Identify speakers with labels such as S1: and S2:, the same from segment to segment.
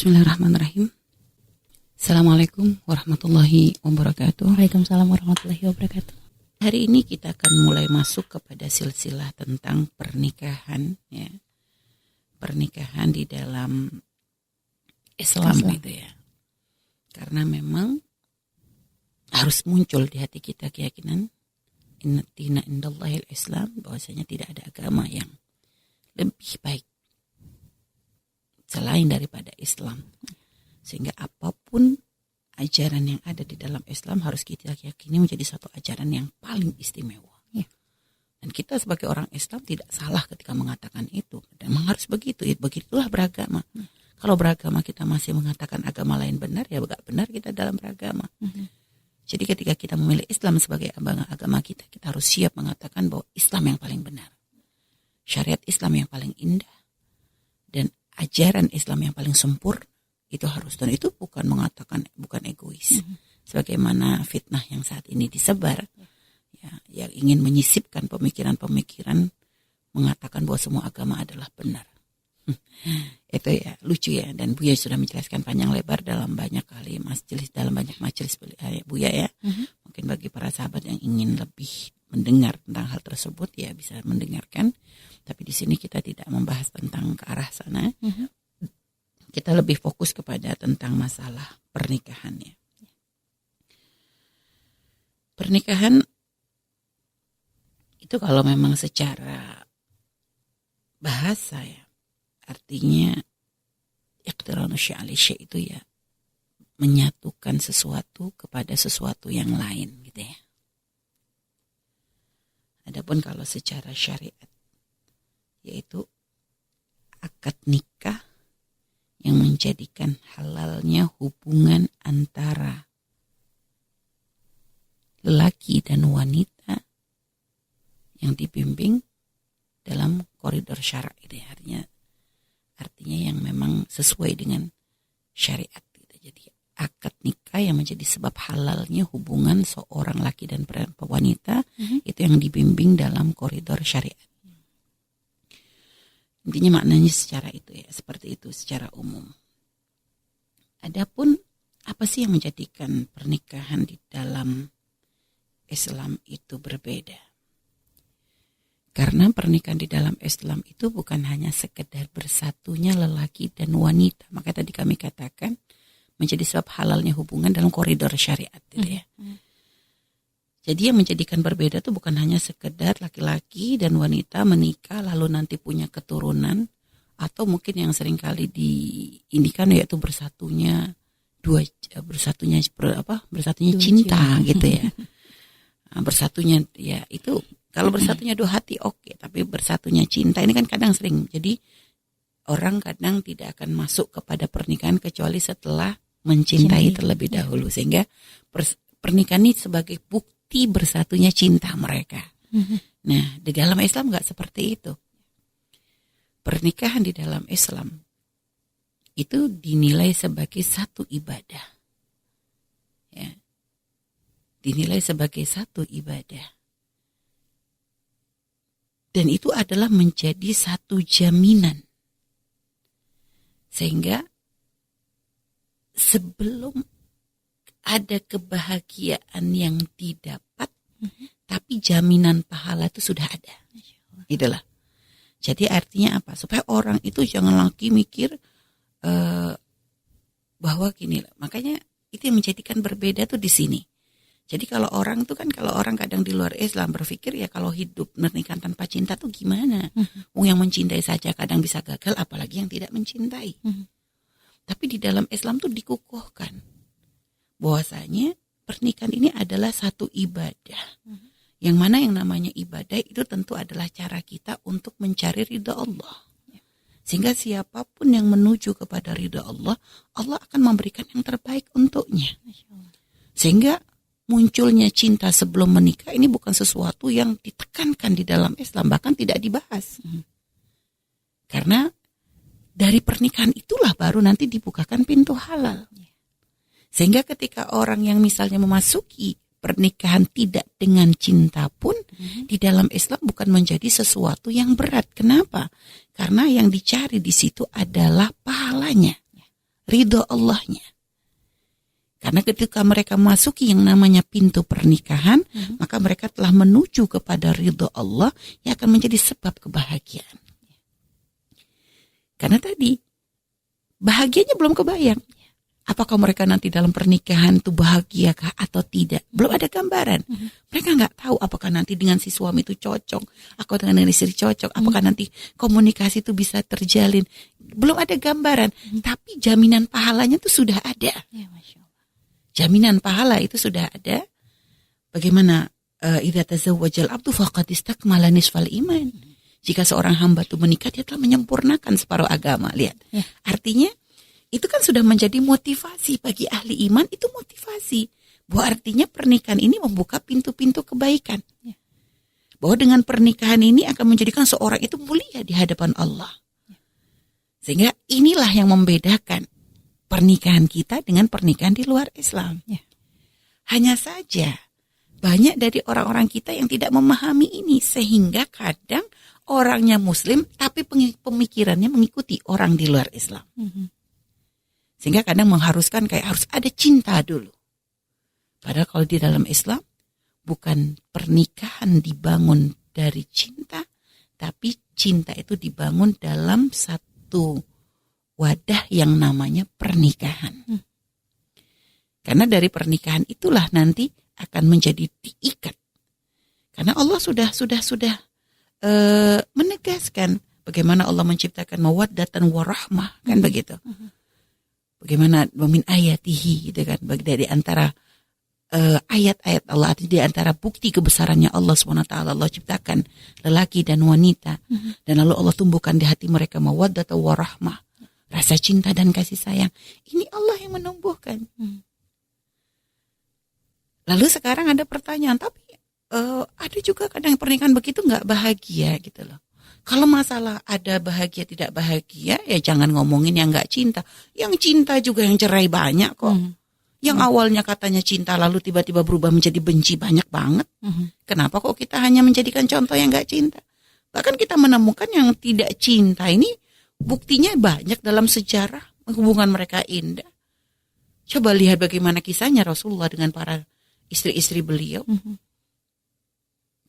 S1: Bismillahirrahmanirrahim. Assalamualaikum warahmatullahi wabarakatuh.
S2: Waalaikumsalam warahmatullahi wabarakatuh.
S1: Hari ini kita akan mulai masuk kepada silsilah tentang pernikahan, ya. Pernikahan di dalam Islam. Gitu ya. Karena memang harus muncul di hati kita keyakinan inna dina indallahil Islam, bahwasanya tidak ada agama yang lebih baik selain daripada Islam. Sehingga apapun ajaran yang ada di dalam Islam harus kita yakini menjadi satu ajaran yang paling istimewa.
S2: Ya.
S1: Dan kita sebagai orang Islam tidak salah ketika mengatakan itu. Dan memang harus begitu. Begitulah beragama. Kalau beragama kita masih mengatakan agama lain benar, ya enggak benar kita dalam beragama. Jadi ketika kita memilih Islam sebagai agama kita, kita harus siap mengatakan bahwa Islam yang paling benar. Syariat Islam yang paling indah. Dan ajaran Islam yang paling sempurna. Itu harus, dan itu bukan egois. Sebagaimana fitnah yang saat ini disebar, ya, yang ingin menyisipkan pemikiran-pemikiran mengatakan bahwa semua agama adalah benar. Itu ya lucu ya, dan Buya sudah menjelaskan panjang lebar dalam banyak kali dalam banyak majelis Buya ya. Mungkin bagi para sahabat yang ingin lebih mendengar tentang hal tersebut ya bisa mendengarkan. Tapi di sini kita tidak membahas tentang ke arah sana. Kita lebih fokus kepada tentang masalah pernikahannya. Pernikahan itu kalau memang secara bahasa ya, artinya iqtiranu syai'i itu ya menyatukan sesuatu kepada sesuatu yang lain gitu ya. Adapun kalau secara syariat yaitu akad nikah yang menjadikan halalnya hubungan antara lelaki dan wanita yang dibimbing dalam koridor syara itu ya, artinya yang memang sesuai dengan syariat gitu. Jadi akad nikah yang menjadi sebab halalnya hubungan seorang laki dan wanita itu yang dibimbing dalam koridor syariat. Intinya maknanya secara itu ya, seperti itu secara umum. Adapun apa sih yang menjadikan pernikahan di dalam Islam itu berbeda? Karena pernikahan di dalam Islam itu bukan hanya sekedar bersatunya lelaki dan wanita. Maka tadi kami katakan menjadi sebab halalnya hubungan dalam koridor syariat gitu ya. Jadi yang menjadikan berbeda itu bukan hanya sekedar laki-laki dan wanita menikah lalu nanti punya keturunan, atau mungkin yang seringkali diindikan yaitu bersatunya cinta gitu ya. Bersatunya ya itu kalau bersatunya dua hati oke, tapi bersatunya cinta ini kan kadang sering. Jadi orang kadang tidak akan masuk kepada pernikahan kecuali setelah mencintai terlebih dahulu, sehingga pernikahan ini sebagai bukti bersatunya cinta mereka. Nah, di dalam Islam nggak seperti itu. Pernikahan di dalam Islam itu dinilai sebagai satu ibadah. Ya. Dinilai sebagai satu ibadah. Dan itu adalah menjadi satu jaminan. Sehingga sebelum ada kebahagiaan yang didapat, tapi jaminan pahala itu sudah ada. Itulah. Jadi artinya apa? Supaya orang itu jangan lagi mikir bahwa gini. Makanya itu yang menjadikan berbeda tuh di sini. Jadi kalau orang kadang di luar Islam berpikir ya kalau hidup pernikahan tanpa cinta tuh gimana? Yang mencintai saja kadang bisa gagal, apalagi yang tidak mencintai. Tapi di dalam Islam tuh dikukuhkan bahwasanya pernikahan ini adalah satu ibadah. Yang mana yang namanya ibadah itu tentu adalah cara kita untuk mencari ridha Allah. Sehingga siapapun yang menuju kepada ridha Allah, Allah akan memberikan yang terbaik untuknya. Sehingga munculnya cinta sebelum menikah ini bukan sesuatu yang ditekankan di dalam Islam, bahkan tidak dibahas. Karena dari pernikahan itulah baru nanti dibukakan pintu halal. Sehingga ketika orang yang misalnya memasuki pernikahan tidak dengan cinta pun di dalam Islam bukan menjadi sesuatu yang berat. Kenapa? Karena yang dicari di situ adalah pahalanya, ridho Allahnya. Karena ketika mereka masuki yang namanya pintu pernikahan, maka mereka telah menuju kepada ridho Allah yang akan menjadi sebab kebahagiaan. Karena tadi, bahagianya belum kebayang. Apakah mereka nanti dalam pernikahan itu bahagiakah atau tidak? Belum ada gambaran. Mereka nggak tahu apakah nanti dengan si suami itu cocok, atau dengan istri cocok, apakah nanti komunikasi itu bisa terjalin. Belum ada gambaran, tapi jaminan pahalanya itu sudah ada.
S2: Ya, Masya Allah.
S1: Jaminan pahala itu sudah ada. Bagaimana idza tazawwajal abdu faqad istakmala nisfal iman. Jika seorang hamba itu menikah, dia telah menyempurnakan separuh agama. Lihat.
S2: Ya.
S1: Artinya itu kan sudah menjadi motivasi bagi ahli iman, itu motivasi. Bahwa artinya pernikahan ini membuka pintu-pintu kebaikan.
S2: Ya.
S1: Bahwa dengan pernikahan ini akan menjadikan seorang itu mulia di hadapan Allah.
S2: Ya.
S1: Sehingga inilah yang membedakan pernikahan kita dengan pernikahan di luar Islam.
S2: Ya.
S1: Hanya saja banyak dari orang-orang kita yang tidak memahami ini, sehingga kadang orangnya Muslim tapi pemikirannya mengikuti orang di luar Islam. Sehingga kadang mengharuskan kayak harus ada cinta dulu. Padahal kalau di dalam Islam bukan pernikahan dibangun dari cinta, tapi cinta itu dibangun dalam satu wadah yang namanya pernikahan. Karena dari pernikahan itulah nanti akan menjadi diikat. Karena Allah sudah menegaskan bagaimana Allah menciptakan mawaddatan warahmah, kan begitu. Bagaimana min ayatihi gitu kan, dari antara ayat-ayat Allah, di antara bukti kebesarannya Allah SWT, Allah ciptakan lelaki dan wanita, dan lalu Allah tumbuhkan di hati mereka mawaddatan warahmah, rasa cinta dan kasih sayang. Ini Allah yang menumbuhkan. Lalu sekarang ada pertanyaan, tapi ada juga kadang pernikahan begitu nggak bahagia gitu loh. Kalau masalah ada bahagia tidak bahagia, ya jangan ngomongin yang nggak cinta. Yang cinta juga yang cerai banyak kok. Yang awalnya katanya cinta lalu tiba-tiba berubah menjadi benci banyak banget. Kenapa kok kita hanya menjadikan contoh yang nggak cinta? Bahkan kita menemukan yang tidak cinta ini buktinya banyak dalam sejarah, hubungan mereka indah. Coba lihat bagaimana kisahnya Rasulullah dengan para istri-istri beliau.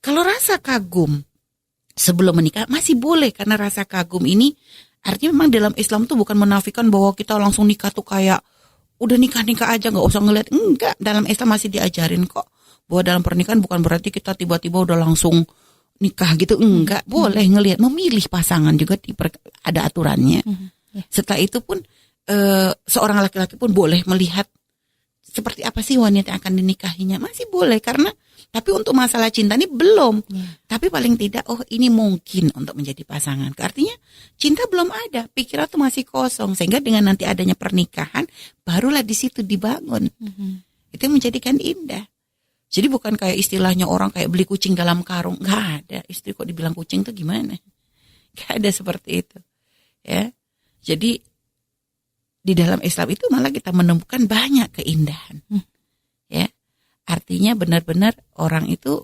S1: Kalau rasa kagum sebelum menikah masih boleh, karena rasa kagum ini artinya memang dalam Islam tuh bukan menafikan bahwa kita langsung nikah tuh kayak udah nikah-nikah aja nggak usah ngeliat. Enggak, dalam Islam masih diajarin kok bahwa dalam pernikahan bukan berarti kita tiba-tiba udah langsung nikah gitu. Enggak, boleh ngelihat, memilih pasangan juga ada aturannya. Setelah itu pun seorang laki-laki pun boleh melihat seperti apa sih wanita yang akan dinikahinya, masih boleh. Karena tapi untuk masalah cinta ini belum. Tapi paling tidak, oh ini mungkin untuk menjadi pasangan. Artinya cinta belum ada, pikiran tuh masih kosong. Sehingga dengan nanti adanya pernikahan, barulah di situ dibangun. Itu menjadikan indah. Jadi bukan kayak istilahnya orang kayak beli kucing dalam karung. Nggak ada. Istri kok dibilang kucing tuh gimana? Nggak ada seperti itu. Ya, jadi di dalam Islam itu malah kita menemukan banyak keindahan. Ya. Artinya benar-benar orang itu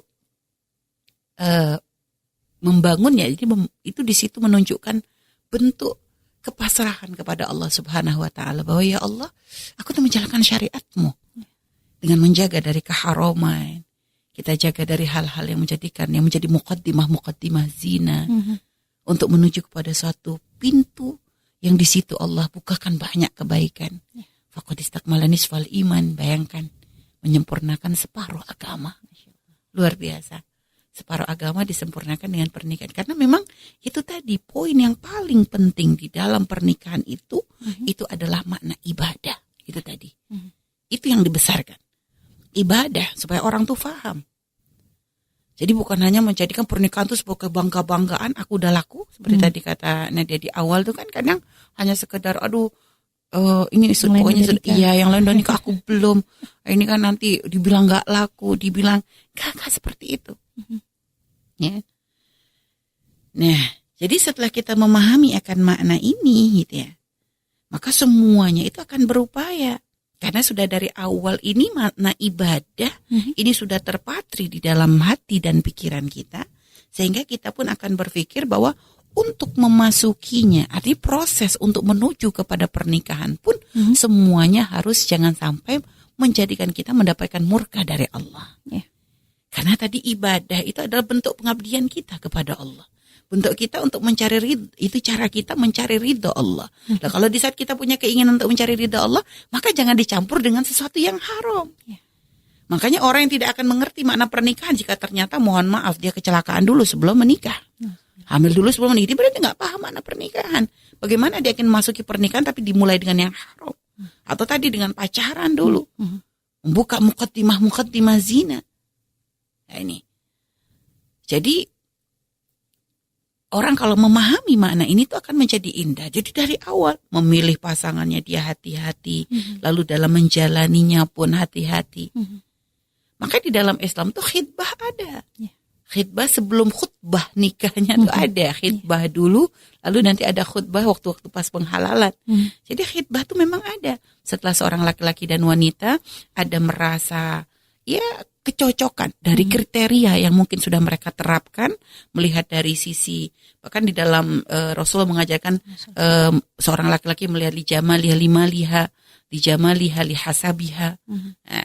S1: membangunnya. Jadi itu di situ menunjukkan bentuk kepasrahan kepada Allah Subhanahu wa taala, bahwa ya Allah, aku tuh menjalankan syariat-Mu dengan menjaga dari keharaman. Kita jaga dari hal-hal yang menjadi muqaddimah zina untuk menuju kepada suatu pintu yang di situ Allah bukakan banyak kebaikan. Faqad istakmala nisfal iman, bayangkan, menyempurnakan separuh agama. Luar biasa. Separuh agama disempurnakan dengan pernikahan. Karena memang itu tadi poin yang paling penting di dalam pernikahan itu adalah makna ibadah. Itu tadi. Itu yang dibesarkan. Ibadah, supaya orang tuh paham. Jadi bukan hanya menjadikan pernikahan itu sebagai bangga-banggaan, aku udah laku. Seperti tadi kata Nadia di awal tuh kan kadang hanya sekedar, ini pokoknya yang lain udah nikah, aku belum. Ini kan nanti dibilang nggak laku, dibilang gak seperti itu. Ya. Nah, jadi setelah kita memahami akan makna ini, gitu ya, maka semuanya itu akan berupaya. Karena sudah dari awal ini makna ibadah ini sudah terpatri di dalam hati dan pikiran kita, sehingga kita pun akan berpikir bahwa untuk memasukinya, artinya proses untuk menuju kepada pernikahan pun semuanya harus jangan sampai menjadikan kita mendapatkan murka dari Allah. Karena tadi ibadah itu adalah bentuk pengabdian kita kepada Allah. Bentuk kita untuk mencari ridho, itu cara kita mencari ridho Allah. Nah, kalau di saat kita punya keinginan untuk mencari ridho Allah, maka jangan dicampur dengan sesuatu yang haram. Makanya orang yang tidak akan mengerti makna pernikahan jika ternyata mohon maaf dia kecelakaan dulu sebelum menikah. Hamil dulu sebelum menikah, dia berarti nggak paham makna pernikahan. Bagaimana dia akan memasuki pernikahan tapi dimulai dengan yang haram. Atau tadi dengan pacaran dulu. Membuka muqaddimah zina. Nah ini. Jadi orang kalau memahami makna ini tuh akan menjadi indah. Jadi dari awal memilih pasangannya dia hati-hati. Lalu dalam menjalaninya pun hati-hati. Maka di dalam Islam tuh khidbah ada. Khidbah sebelum khutbah nikahnya tuh ada. Khidbah dulu, lalu nanti ada khutbah waktu-waktu pas penghalalan. Jadi khidbah tuh memang ada. Setelah seorang laki-laki dan wanita ada merasa kecocokan dari kriteria yang mungkin sudah mereka terapkan, melihat dari sisi, bahkan di dalam Rasulullah mengajarkan seorang laki-laki melihat li jamaliha limaliha, li jamaliha li hasabiha,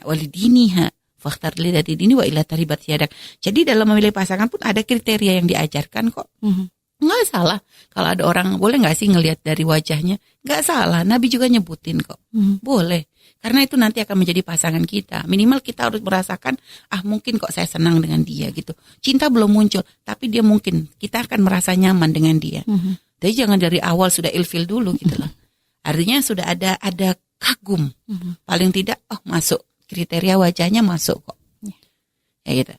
S1: walidiniha. Fakhtar li dati dini wa ila taribat yadak. Jadi dalam memilih pasangan pun ada kriteria yang diajarkan kok. Nggak salah. Kalau ada orang, boleh nggak sih ngelihat dari wajahnya? Nggak salah. Nabi juga nyebutin kok. Boleh. Karena itu nanti akan menjadi pasangan kita. Minimal kita harus merasakan, mungkin kok saya senang dengan dia gitu. Cinta belum muncul, tapi dia mungkin, kita akan merasa nyaman dengan dia. Jadi jangan dari awal sudah ilfil dulu gitu loh. Artinya sudah ada kagum. Paling tidak, masuk. Kriteria wajahnya masuk kok. Ya gitu.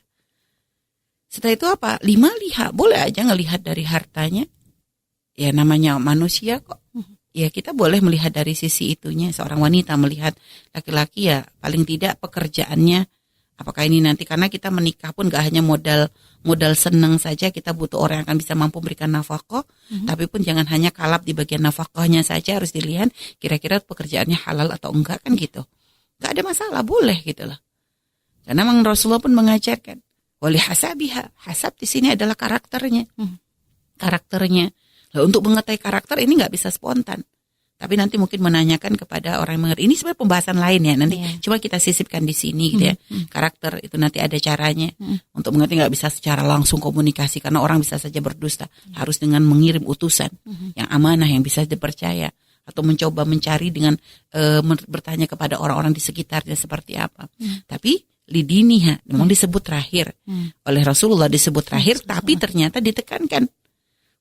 S1: Setelah itu apa? 5 lihat. Boleh aja ngelihat dari hartanya. Ya namanya manusia kok. Ya kita boleh melihat dari sisi itunya. Seorang wanita melihat laki-laki ya paling tidak pekerjaannya. Apakah ini nanti karena kita menikah pun gak hanya modal senang saja. Kita butuh orang yang akan bisa mampu memberikan nafkah. Tapi pun jangan hanya kalap di bagian nafkahnya saja. Harus dilihat kira-kira pekerjaannya halal atau enggak kan gitu. Gak ada masalah, boleh gitu loh. Karena memang Rasulullah pun mengajarkan. Wali hasabiha. Hasab di sini adalah karakternya. Karakternya. Nah, untuk mengetahui karakter ini gak bisa spontan. Tapi nanti mungkin menanyakan kepada orang yang mengerti. Ini sebenarnya pembahasan lain ya. Nanti coba kita sisipkan di sini gitu ya. Karakter itu nanti ada caranya. Untuk mengerti gak bisa secara langsung komunikasi. Karena orang bisa saja berdusta. Harus dengan mengirim utusan. Yang amanah, yang bisa dipercaya. Atau mencoba mencari dengan bertanya kepada orang-orang di sekitarnya seperti apa. Tapi lidiniha memang disebut terakhir. Oleh Rasulullah disebut terakhir, tapi ternyata ditekankan.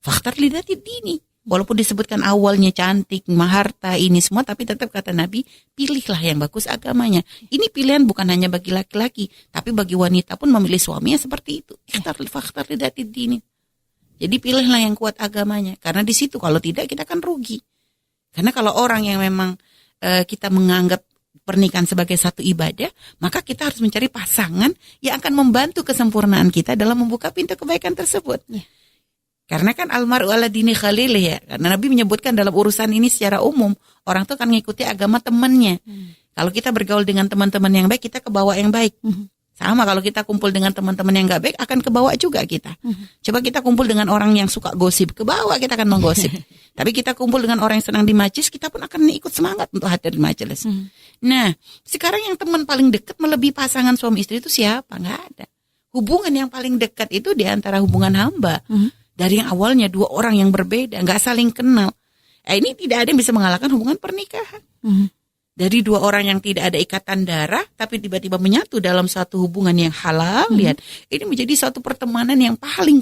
S1: Fakhtar lidati dini. Walaupun disebutkan awalnya cantik, maharta, ini semua, tapi tetap kata Nabi, pilihlah yang bagus agamanya. Ini pilihan bukan hanya bagi laki-laki, tapi bagi wanita pun memilih suaminya seperti itu. Fakhtar lidati dini. Jadi pilihlah yang kuat agamanya. Karena di situ kalau tidak kita akan rugi. Karena kalau orang yang memang kita menganggap pernikahan sebagai satu ibadah, maka kita harus mencari pasangan yang akan membantu kesempurnaan kita dalam membuka pintu kebaikan tersebut. Karena kan almaru ala dini khalilih ya. Karena Nabi menyebutkan dalam urusan ini secara umum, orang tuh akan mengikuti agama temannya. Kalau kita bergaul dengan teman-teman yang baik, kita kebawa yang baik. Sama kalau kita kumpul dengan teman-teman yang gak baik, akan kebawa juga kita. Coba kita kumpul dengan orang yang suka gosip, kebawa kita akan menggosip. Tapi kita kumpul dengan orang yang senang di majelis, kita pun akan ikut semangat untuk hadir di majelis. Nah, sekarang yang teman paling dekat melebihi pasangan suami istri itu siapa? Gak ada. Hubungan yang paling dekat itu di antara hubungan hamba. Dari yang awalnya 2 orang yang berbeda, gak saling kenal. Ini tidak ada yang bisa mengalahkan hubungan pernikahan. Dari 2 orang yang tidak ada ikatan darah, tapi tiba-tiba menyatu dalam suatu hubungan yang halal, lihat, ini menjadi suatu pertemanan yang paling.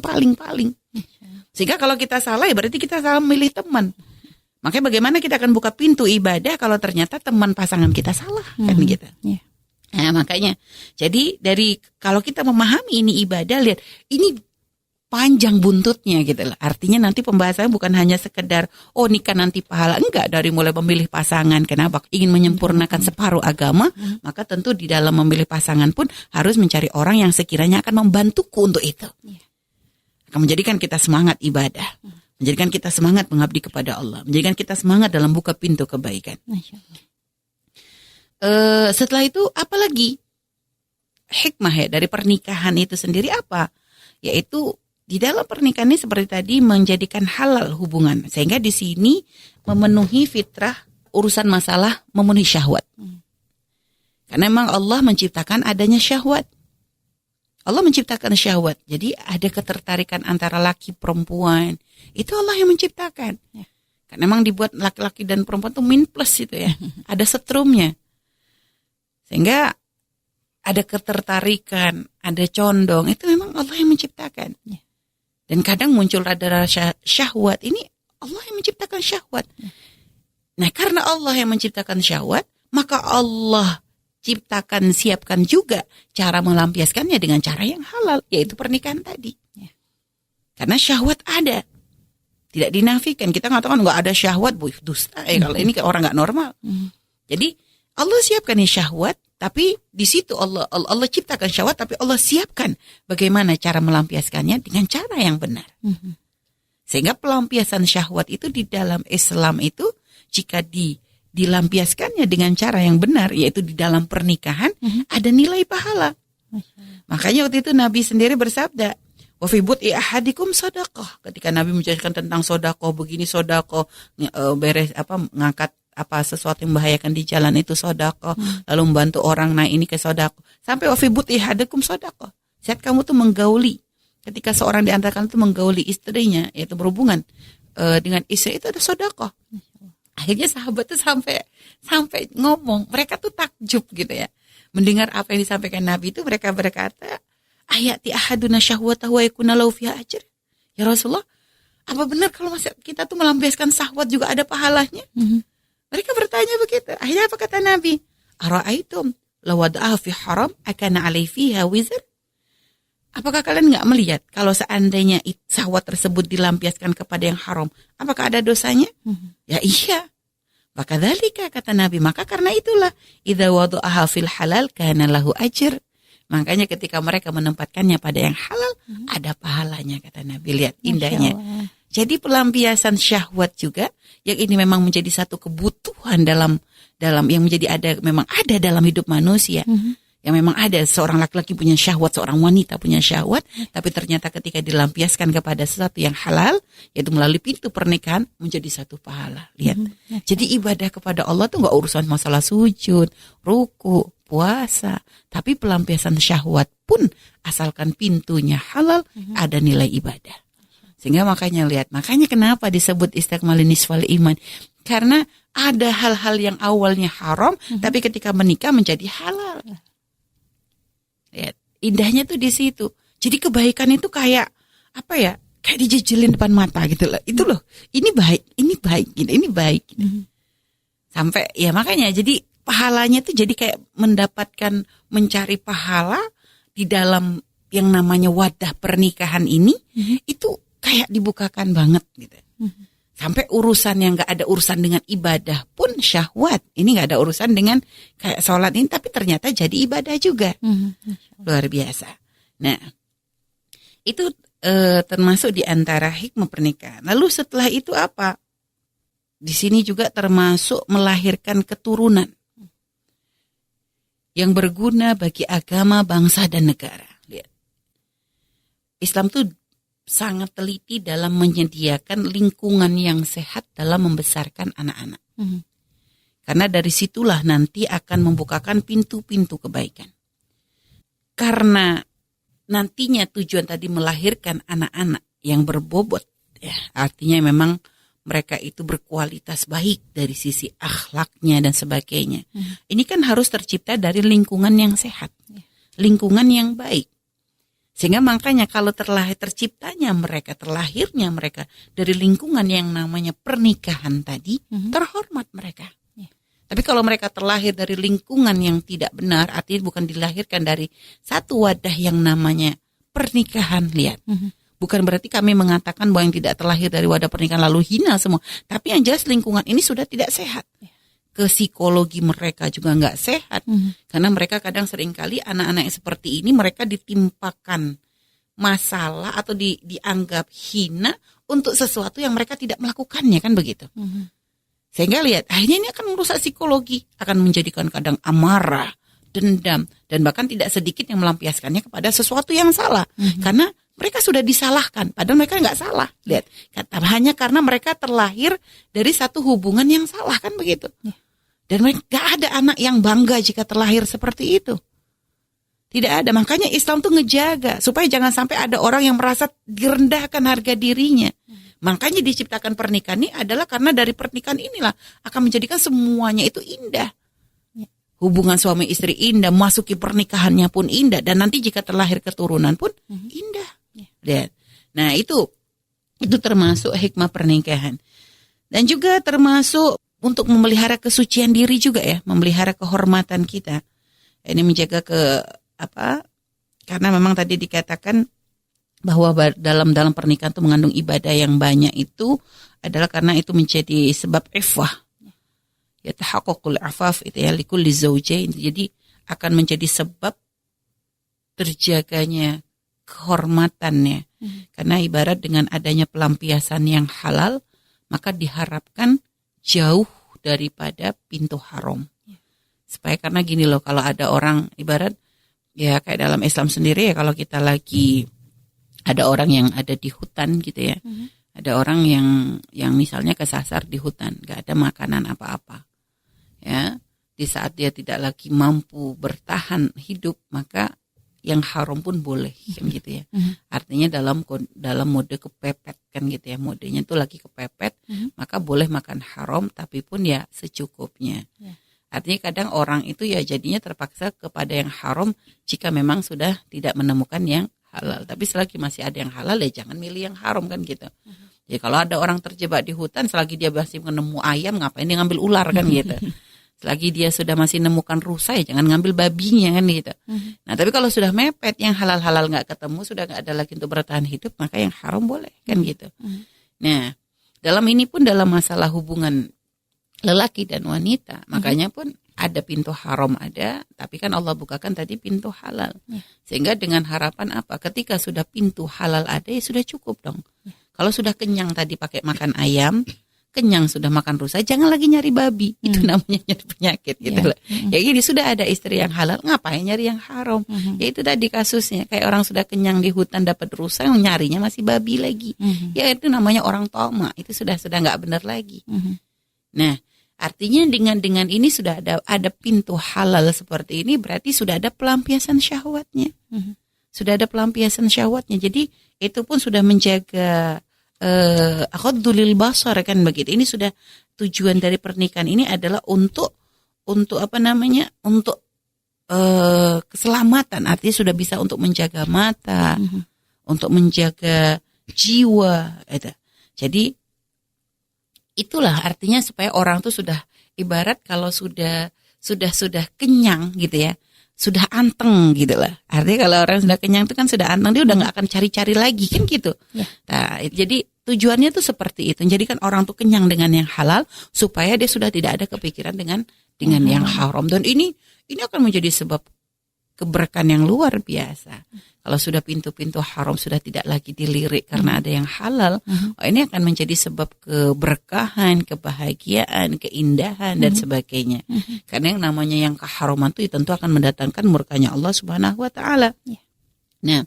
S1: Sehingga kalau kita salah, ya berarti kita salah memilih teman. Makanya bagaimana kita akan buka pintu ibadah kalau ternyata teman pasangan kita salah, kan gitu. Nah, makanya, jadi kalau kita memahami ini ibadah, lihat, ini panjang buntutnya gitu lah. Artinya nanti pembahasannya bukan hanya sekedar nikah nanti pahala, enggak, dari mulai memilih pasangan. Kenapa? Ingin menyempurnakan separuh agama, maka tentu di dalam memilih pasangan pun harus mencari orang yang sekiranya akan membantuku untuk itu. Akan menjadikan kita semangat ibadah, menjadikan kita semangat mengabdi kepada Allah, menjadikan kita semangat dalam buka pintu kebaikan. Setelah itu apalagi hikmah ya dari pernikahan itu sendiri apa? Yaitu di dalam pernikahan ini seperti tadi menjadikan halal hubungan. Sehingga di sini memenuhi fitrah urusan masalah memenuhi syahwat. Karena memang Allah menciptakan adanya syahwat. Allah menciptakan syahwat. Jadi ada ketertarikan antara laki perempuan. Itu Allah yang menciptakan. Karena memang dibuat laki-laki dan perempuan itu min plus itu ya. Ada setrumnya. Sehingga ada ketertarikan, ada condong. Itu memang Allah yang menciptakan. Dan kadang muncul rada-rada syahwat. Ini Allah yang menciptakan syahwat. Nah, karena Allah yang menciptakan syahwat, maka Allah ciptakan, siapkan juga cara melampiaskannya dengan cara yang halal, yaitu pernikahan tadi. Karena syahwat ada. Tidak dinafikan. Kita mengatakan nggak ada syahwat, dusta. Kalau ini orang nggak normal. Jadi Allah siapkan nih syahwat, tapi di situ Allah ciptakan syahwat, tapi Allah siapkan bagaimana cara melampiaskannya dengan cara yang benar. Sehingga pelampiasan syahwat itu di dalam Islam itu jika dilampiaskannya dengan cara yang benar, yaitu di dalam pernikahan, ada nilai pahala. Makanya waktu itu Nabi sendiri bersabda, wa fi buti ahadikum sadaqah. Ketika Nabi menjelaskan tentang sedekah, begini sedekah, ngangkat sesuatu yang membahayakan di jalan itu sedekah, lalu membantu orang, nah ini ke sedekah. Sampai wa fi buti ahadikum sadaqah. Saat kamu tuh menggauli, ketika seorang di antara kalian tuh menggauli istrinya, yaitu berhubungan dengan istri, itu ada sedekah. Akhirnya sahabat tuh sampai ngomong, mereka tuh takjub gitu ya. Mendengar apa yang disampaikan Nabi itu, mereka berkata, ayati ahaduna syahwatahu wa yakuna lahu fiha ajr. Ya Rasulullah, apa benar kalau kita tuh melampiaskan syahwat juga ada pahalanya? Mereka bertanya begitu. Akhirnya apa kata Nabi? Ara'aitum law wada'a fi haram akana alai fiha wizr? Apakah kalian enggak melihat kalau seandainya syahwat tersebut dilampiaskan kepada yang haram, apakah ada dosanya? Ya iya. Maka dzalika kata Nabi, maka karena itulah idza wada'aha fil halal kana lahu ajr. Makanya ketika mereka menempatkannya pada yang halal, ada pahalanya kata Nabi. Lihat indahnya. Jadi pelampiasan syahwat juga yang ini memang menjadi satu kebutuhan dalam yang memang ada dalam hidup manusia. Yang memang ada seorang laki-laki punya syahwat, seorang wanita punya syahwat, tapi ternyata ketika dilampiaskan kepada sesuatu yang halal, yaitu melalui pintu pernikahan, menjadi satu pahala. Lihat. Jadi ibadah kepada Allah tuh gak urusan masalah sujud, ruku, puasa, tapi pelampiasan syahwat pun asalkan pintunya halal, ada nilai ibadah. Sehingga makanya kenapa disebut istikmalin nisfal iman? Karena ada hal-hal yang awalnya haram, tapi ketika menikah menjadi halal. Lihat, indahnya tuh di situ. Jadi kebaikan itu kayak kayak dijejelin depan mata gitu loh. Itu loh, ini baik, ini baik. Sampai ya makanya jadi pahalanya tuh jadi kayak mendapatkan mencari pahala di dalam yang namanya wadah pernikahan ini, itu kayak dibukakan banget gitu. Sampai urusan yang gak ada urusan dengan ibadah pun syahwat. Ini gak ada urusan dengan kayak sholat ini, tapi ternyata jadi ibadah juga. Luar biasa. Nah, itu termasuk di antara hikmah pernikahan. Lalu setelah itu apa? Di sini juga termasuk melahirkan keturunan yang berguna bagi agama, bangsa, dan negara. Lihat. Islam tuh sangat teliti dalam menyediakan lingkungan yang sehat dalam membesarkan anak-anak. Karena dari situlah nanti akan membukakan pintu-pintu kebaikan. Karena nantinya tujuan tadi melahirkan anak-anak yang berbobot, ya, artinya memang mereka itu berkualitas baik dari sisi akhlaknya dan sebagainya. Ini kan harus tercipta dari lingkungan yang sehat, lingkungan yang baik. Sehingga makanya kalau terlahirnya mereka dari lingkungan yang namanya pernikahan tadi, terhormat mereka. Tapi kalau mereka terlahir dari lingkungan yang tidak benar, artinya bukan dilahirkan dari satu wadah yang namanya pernikahan, lihat. Bukan berarti kami mengatakan bahwa yang tidak terlahir dari wadah pernikahan lalu hina semua. Tapi yang jelas lingkungan ini sudah tidak sehat. Ke psikologi mereka juga nggak sehat. Karena mereka kadang seringkali anak-anak yang seperti ini mereka ditimpakan masalah atau dianggap hina untuk sesuatu yang mereka tidak melakukannya, kan begitu. Sehingga lihat, akhirnya ini akan merusak psikologi, akan menjadikan kadang amarah, dendam, dan bahkan tidak sedikit yang melampiaskannya kepada sesuatu yang salah. Karena Mereka sudah disalahkan, padahal mereka nggak salah. Lihat, hanya karena mereka terlahir dari satu hubungan yang salah, kan begitu. Dan mereka nggak ada anak yang bangga jika terlahir seperti itu. Tidak ada. Makanya Islam tuh ngejaga supaya jangan sampai ada orang yang merasa direndahkan harga dirinya. Makanya diciptakan pernikahan ini adalah karena dari pernikahan inilah akan menjadikan semuanya itu indah. Hubungan suami istri indah, masuki pernikahannya pun indah, dan nanti jika terlahir keturunan pun indah. Lihat. Nah, itu termasuk hikmah pernikahan. Dan juga termasuk untuk memelihara kesucian diri juga ya, memelihara kehormatan kita. Ini menjaga karena memang tadi dikatakan bahwa dalam pernikahan itu mengandung ibadah yang banyak, itu adalah karena itu menjadi sebab ifah. Ya, tahaqququl afaf itu ya likulli zawjain. Jadi akan menjadi sebab terjaganya kehormatannya. Karena ibarat dengan adanya pelampiasan yang halal, maka diharapkan jauh daripada pintu haram. Supaya karena gini loh, kalau ada orang ibarat ya kayak dalam Islam sendiri ya, kalau kita lagi ada orang yang ada di hutan gitu ya. Ada orang yang misalnya kesasar di hutan, gak ada makanan apa-apa. Ya, di saat dia tidak lagi mampu bertahan hidup, maka yang haram pun boleh kan gitu ya. Artinya dalam mode kepepet kan gitu ya. Modenya itu lagi kepepet, maka boleh makan haram tapi pun ya secukupnya. Artinya kadang orang itu ya jadinya terpaksa kepada yang haram jika memang sudah tidak menemukan yang halal. Tapi selagi masih ada yang halal ya jangan milih yang haram kan gitu. Jadi kalau ada orang terjebak di hutan, selagi dia masih menemu ayam, ngapain dia ngambil ular kan gitu. Selagi dia sudah masih nemukan rusa, ya jangan ngambil babinya kan gitu. Nah, tapi kalau sudah mepet, yang halal-halal nggak ketemu, sudah nggak ada lagi untuk bertahan hidup, maka yang haram boleh kan gitu. Nah, dalam ini pun dalam masalah hubungan lelaki dan wanita, makanya pun ada pintu haram ada, tapi kan Allah bukakan tadi pintu halal. Sehingga dengan harapan apa? Ketika sudah pintu halal ada, ya sudah cukup dong. Kalau sudah kenyang tadi pakai makan ayam, kenyang sudah makan rusa, jangan lagi nyari babi. Itu namanya nyari penyakit gitu loh. Ya ini sudah ada istri yang halal, ngapain nyari yang haram? Ya itu tadi kasusnya, kayak orang sudah kenyang di hutan dapat rusa, yang nyarinya masih babi lagi. Ya itu namanya orang toma, itu sudah nggak benar lagi. Nah, artinya dengan ini sudah ada pintu halal seperti ini, berarti sudah ada pelampiasan syahwatnya. Sudah ada pelampiasan syahwatnya. Jadi itu pun sudah menjaga akhadulil basar kan begitu. Ini sudah tujuan dari pernikahan ini adalah untuk apa namanya? Untuk keselamatan. Artinya sudah bisa untuk menjaga mata, untuk menjaga jiwa gitu. Jadi itulah artinya supaya orang tuh sudah ibarat kalau sudah kenyang gitu ya. Sudah anteng gitu lah. Artinya kalau orang sudah kenyang itu kan sudah anteng, dia udah nggak akan cari-cari lagi kan gitu. Nah, jadi tujuannya tuh seperti itu. Jadi kan orang tuh kenyang dengan yang halal supaya dia sudah tidak ada kepikiran dengan yang haram. Dan ini akan menjadi sebab keberkahan yang luar biasa. Kalau sudah pintu-pintu haram sudah tidak lagi dilirik karena ada yang halal, ini akan menjadi sebab keberkahan, kebahagiaan, keindahan dan sebagainya. Karena yang namanya yang keharaman itu tentu akan mendatangkan murkanya Allah Subhanahu wa taala. Nah,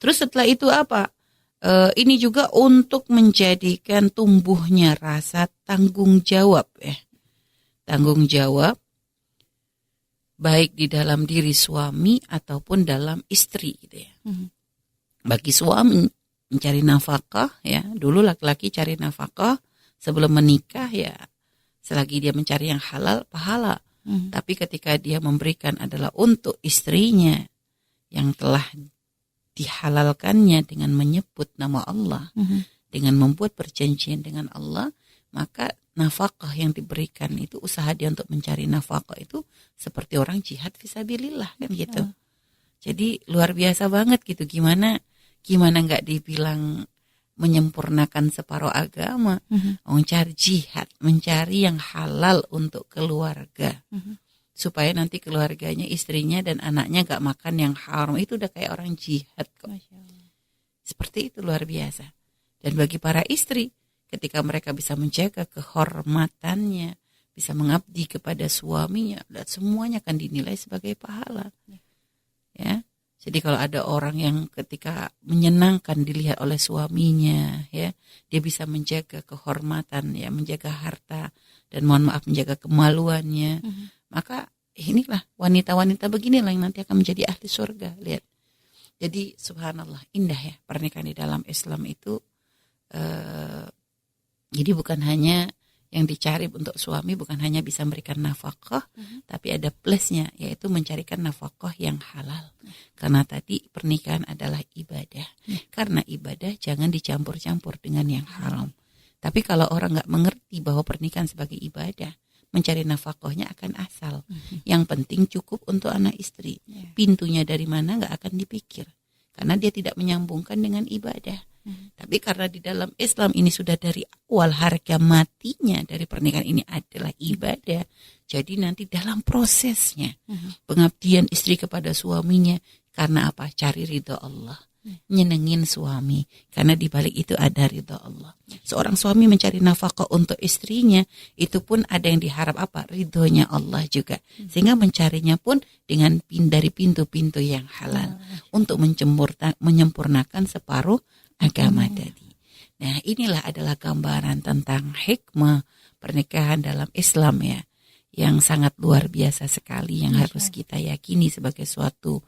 S1: terus setelah itu apa? Ini juga untuk menjadikan tumbuhnya rasa tanggung jawab ya. Tanggung jawab baik di dalam diri suami ataupun dalam istri gitu ya. Bagi suami mencari nafkah ya, dulu laki-laki cari nafkah sebelum menikah ya, selagi dia mencari yang halal pahala. Tapi ketika dia memberikan adalah untuk istrinya yang telah dihalalkannya dengan menyebut nama Allah, dengan membuat perjanjian dengan Allah, maka nafkah yang diberikan itu, usaha dia untuk mencari nafkah itu seperti orang jihad fisabilillah kan gitu. Jadi luar biasa banget gitu. Gimana nggak dibilang menyempurnakan separuh agama, mencari jihad, mencari yang halal untuk keluarga, supaya nanti keluarganya, istrinya dan anaknya nggak makan yang haram. Itu udah kayak orang jihad kok. Seperti itu, luar biasa. Dan bagi para istri, ketika mereka bisa menjaga kehormatannya, bisa mengabdi kepada suaminya, dan semuanya akan dinilai sebagai pahala. Ya, Jadi kalau ada orang yang ketika menyenangkan dilihat oleh suaminya, ya, dia bisa menjaga kehormatan, ya, menjaga harta dan mohon maaf menjaga kemaluannya, maka inilah wanita-wanita beginilah yang nanti akan menjadi ahli surga. Lihat. Jadi subhanallah, indah ya pernikahan di dalam Islam itu. Jadi bukan hanya yang dicari untuk suami bukan hanya bisa memberikan nafkah, tapi ada plusnya, yaitu mencarikan nafkah yang halal. Karena tadi pernikahan adalah ibadah. Karena ibadah jangan dicampur-campur dengan yang haram. Tapi kalau orang nggak mengerti bahwa pernikahan sebagai ibadah, mencari nafkahnya akan asal. Yang penting cukup untuk anak istri. Pintunya dari mana nggak akan dipikir. Karena dia tidak menyambungkan dengan ibadah. Tapi karena di dalam Islam ini sudah dari awal harga matinya dari pernikahan ini adalah ibadah. Jadi nanti dalam prosesnya pengabdian istri kepada suaminya karena apa? Cari ridho Allah. Nyenengin suami karena di balik itu ada ridho Allah. Seorang suami mencari nafkah untuk istrinya itu pun ada yang diharap apa? Ridhonya Allah juga. Sehingga mencarinya pun dengan dari pintu-pintu yang halal untuk menyempurnakan separuh agama tadi. Nah, inilah adalah gambaran tentang hikmah pernikahan dalam Islam ya, yang sangat luar biasa sekali, yang harus kita yakini sebagai suatu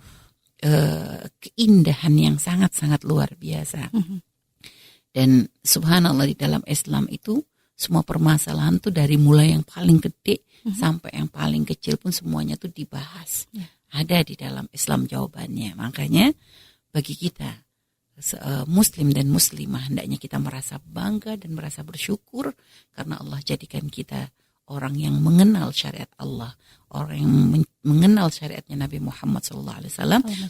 S1: keindahan yang sangat-sangat luar biasa. Dan subhanallah di dalam Islam itu semua permasalahan tuh dari mulai yang paling gede sampai yang paling kecil pun semuanya tuh dibahas. Ada di dalam Islam jawabannya. Makanya bagi kita Muslim dan Muslimah hendaknya kita merasa bangga dan merasa bersyukur karena Allah jadikan kita orang yang mengenal syariat Allah, orang yang mengenal syariatnya Nabi Muhammad SAW.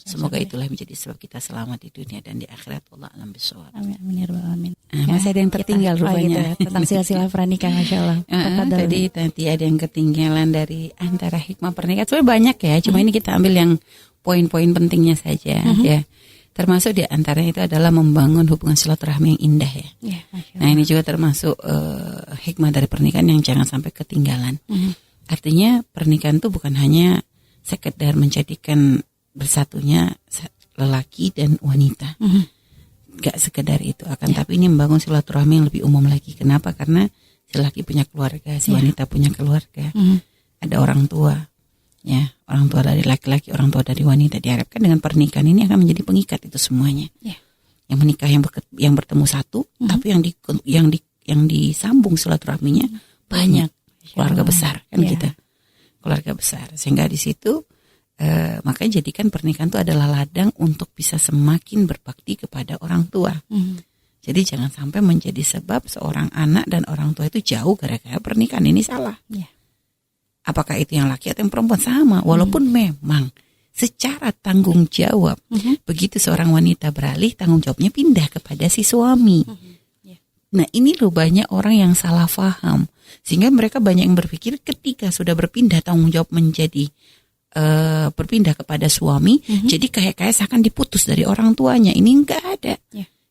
S1: Semoga itulah menjadi sebab kita selamat di dunia dan di akhirat. Allah alam bisawab.
S2: Amin amin ya rabbal alamin. Masih ada yang tertinggal rupanya tentang sila-sila pernikahan, masya Allah.
S1: Tadi ada yang ketinggalan dari antara hikmah pernikahan. Sebenarnya banyak ya, cuma ini kita ambil yang poin-poin pentingnya saja ya. Termasuk di antaranya itu adalah membangun hubungan silaturahmi yang indah ya. Nah ini juga termasuk hikmah dari pernikahan yang jangan sampai ketinggalan. Artinya pernikahan itu bukan hanya sekedar menjadikan bersatunya lelaki dan wanita. Gak sekedar itu tapi ini membangun silaturahmi yang lebih umum lagi. Kenapa? Karena si lelaki punya keluarga, si wanita punya keluarga. Ada orang tua. Ya, orang tua dari laki-laki, orang tua dari wanita. Diharapkan dengan pernikahan ini akan menjadi pengikat itu semuanya. Yang menikah yang bertemu satu, tapi yang disambung silaturahminya banyak. Keluarga besar kan kita. Keluarga besar. Sehingga di situ makanya jadikan pernikahan itu adalah ladang untuk bisa semakin berbakti kepada orang tua. Jadi jangan sampai menjadi sebab seorang anak dan orang tua itu jauh gara-gara pernikahan ini salah. Apakah itu yang laki atau yang perempuan sama, walaupun memang secara tanggung jawab begitu seorang wanita beralih, tanggung jawabnya pindah kepada si suami. Nah ini loh banyak orang yang salah paham, sehingga mereka banyak yang berpikir ketika sudah berpindah tanggung jawab menjadi berpindah kepada suami, jadi kayak seakan diputus dari orang tuanya. Ini enggak ada,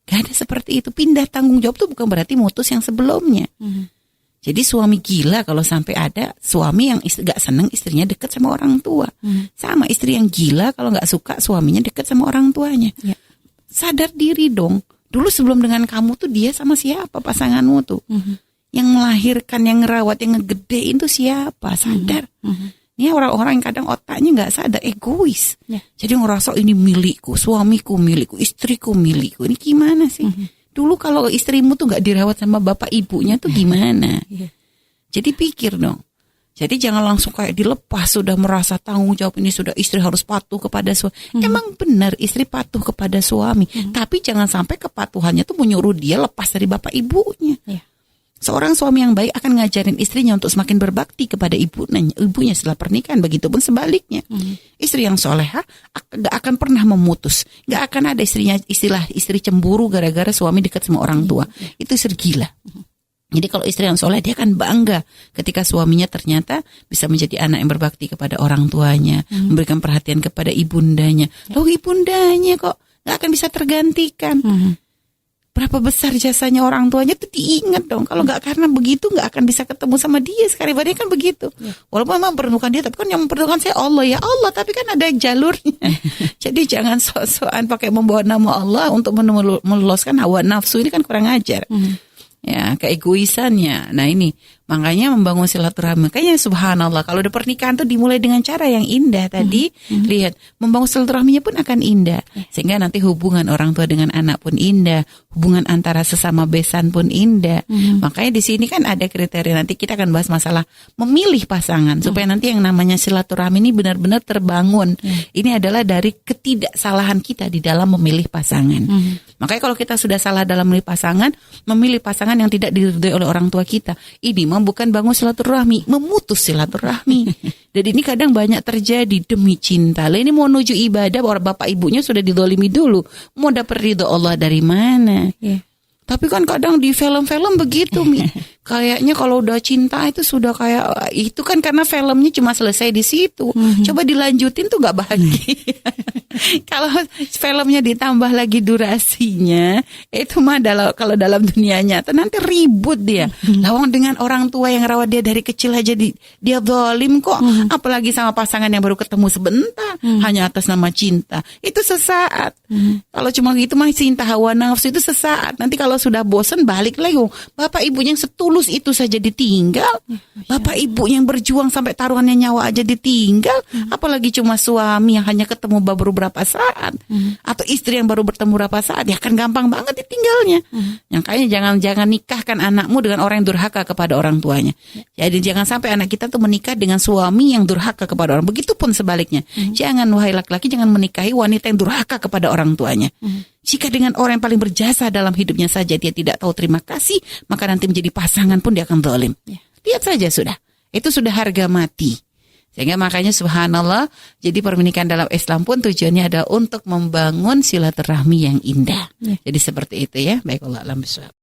S1: enggak ada seperti itu. Pindah tanggung jawab itu bukan berarti mutus yang sebelumnya. Jadi suami gila kalau sampai ada suami yang gak seneng istrinya dekat sama orang tua. Sama istri yang gila kalau gak suka suaminya dekat sama orang tuanya. Sadar diri dong. Dulu sebelum dengan kamu tuh dia sama siapa pasanganmu tuh? Yang melahirkan, yang ngerawat, yang ngegedein tuh siapa? Sadar. Ini orang-orang yang kadang otaknya gak sadar, egois. Jadi ngerasa ini milikku, suamiku milikku, istriku milikku. Ini gimana sih? Dulu kalau istrimu tuh gak dirawat sama bapak ibunya tuh gimana? Jadi pikir dong. Jadi jangan langsung kayak dilepas, sudah merasa tanggung jawab ini sudah istri harus patuh kepada suami. Emang benar istri patuh kepada suami. Tapi jangan sampai kepatuhannya tuh menyuruh dia lepas dari bapak ibunya. Seorang suami yang baik akan ngajarin istrinya untuk semakin berbakti kepada ibunya setelah pernikahan. Begitupun sebaliknya. Istri yang solehah gak akan pernah memutus. Gak akan ada istilah istri cemburu gara-gara suami dekat sama orang tua. Itu istri gila. Jadi kalau istri yang soleh dia akan bangga ketika suaminya ternyata bisa menjadi anak yang berbakti kepada orang tuanya. Memberikan perhatian kepada ibundanya. Loh ibundanya kok gak akan bisa tergantikan. berapa besar jasanya orang tuanya tuh diingat dong. Kalau nggak karena begitu nggak akan bisa ketemu sama dia sekali badannya kan begitu. Walaupun memang mempertemukan dia, tapi kan yang mempertemukan saya Allah ya Allah, tapi kan ada jalurnya. Jadi jangan sok-sokan pakai membawa nama Allah untuk meloloskan hawa nafsu, ini kan kurang ajar. Ya, keegoisannya. Nah ini makanya membangun silaturahmi. Makanya subhanallah kalau di pernikahan tuh dimulai dengan cara yang indah tadi. Lihat, membangun silaturahminya pun akan indah. Sehingga nanti hubungan orang tua dengan anak pun indah, hubungan antara sesama besan pun indah. Makanya di sini kan ada kriteria, nanti kita akan bahas masalah memilih pasangan supaya nanti yang namanya silaturahmi ini benar-benar terbangun. Ini adalah dari ketidaksalahan kita di dalam memilih pasangan. Makanya kalau kita sudah salah dalam memilih pasangan yang tidak diridhoi oleh orang tua kita, ini bukan bangun silaturahmi, memutus silaturahmi. Dan ini kadang banyak terjadi demi cinta. Lah ini mau menuju ibadah, orang bapak ibunya sudah didolimi dulu. Mau dapat ridho Allah dari mana? Tapi kan kadang di film-film begitu, Mi. Kayaknya kalau udah cinta itu sudah kayak, itu kan karena filmnya cuma selesai di situ. Coba dilanjutin tuh gak bahagia. Kalau filmnya ditambah lagi durasinya, itu mah kalau dalam dunia nyata nanti ribut dia. Lawang dengan orang tua yang rawat dia dari kecil aja dia zalim kok. Apalagi sama pasangan yang baru ketemu sebentar, hanya atas nama cinta. Itu sesaat. Kalau cuma gitu mah cinta hawa nafsu itu sesaat. Nanti kalau sudah bosan balik lagi. Bapak ibu yang setulus itu saja ditinggal. Bapak ibu yang berjuang sampai taruhannya nyawa aja ditinggal. Apalagi cuma suami yang hanya ketemu baru berapa saat. Atau istri yang baru bertemu berapa saat. Ya kan gampang banget ditinggalnya. Makanya jangan nikahkan anakmu dengan orang yang durhaka kepada orang tuanya. Jadi jangan sampai anak kita tuh menikah dengan suami yang durhaka kepada orang. Begitupun sebaliknya. Jangan, wahai laki-laki, jangan menikahi wanita yang durhaka kepada orang tuanya. Jika dengan orang yang paling berjasa dalam hidupnya saja dia tidak tahu terima kasih, maka nanti menjadi pasangan pun dia akan zalim. Lihat saja sudah. Itu sudah harga mati. Sehingga makanya subhanallah, jadi pernikahan dalam Islam pun tujuannya adalah untuk membangun silaturahmi yang indah. Jadi seperti itu ya. Baik, Allah alam bisawab.